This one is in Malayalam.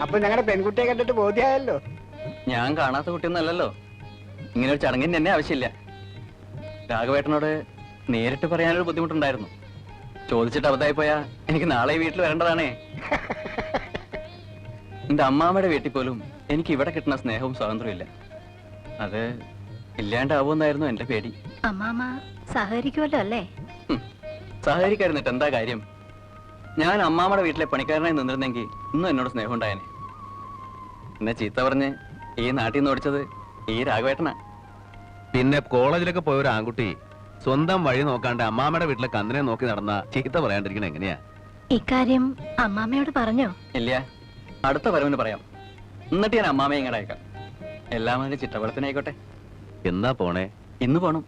അപ്പൊ ഞങ്ങളുടെ പെൺകുട്ടിയെ കണ്ടിട്ട് ബോധ്യമായല്ലോ. ഞാൻ കാണാത്ത കുട്ടിയൊന്നല്ലല്ലോ. ഇങ്ങനെ ഒരു ചടങ്ങിന് എന്നെ ആവശ്യമില്ല. രാഘവേട്ടനോട് നേരിട്ട് പറയാനൊരു ബുദ്ധിമുട്ടുണ്ടായിരുന്നു. ചോദിച്ചിട്ട് അബദ്ധമായി പോയാ എനിക്ക് നാളെ വീട്ടിൽ വരേണ്ടതാണേ. എന്റെ അമ്മാമ്മയുടെ വീട്ടിൽ പോലും എനിക്ക് ഇവിടെ കിട്ടുന്ന സ്നേഹവും സ്വാതന്ത്ര്യവും ഇല്ല. അത് ഇല്ലാണ്ടാവുമെന്നായിരുന്നു എന്റെ പേടി. അമ്മാമ്മ സഹകരിക്കുമല്ലോ അല്ലേ? സഹകരിക്കായിരുന്നിട്ട് എന്താ കാര്യം? ഞാൻ അമ്മാമ്മയുടെ വീട്ടിലെ പണിക്കാരനായി നിന്നിരുന്നെങ്കിൽ ഇന്നും എന്നോട് സ്നേഹം ഉണ്ടായേനെ. എന്നെ ചീത്ത പറഞ്ഞ് ഈ നാട്ടിൽ നിന്ന് ഓടിച്ചത് ഈ രാഘവേട്ടനാ. പിന്നെ കോളേജിലൊക്കെ പോയ ഒരു ആൺകുട്ടി സ്വന്തം വഴി നോക്കാണ്ട് അമ്മാമ്മയുടെ വീട്ടിലെ കന്നിനെ നോക്കി നടന്ന ചീത്ത പറയാണ്ടിരിക്കണ എങ്ങനെയാ? ഇക്കാര്യം അമ്മാമ്മയോട് പറഞ്ഞോ? ഇല്ല, അടുത്ത വരവിന് പറയാം. എന്നിട്ട് ഞാൻ അമ്മാമയെ ഇങ്ങോട്ട് അയക്കാം. എല്ലാം അതിന്റെ ചിട്ടവളത്തിനായിക്കോട്ടെ. എന്നാ പോണേ? ഇന്ന് പോണം.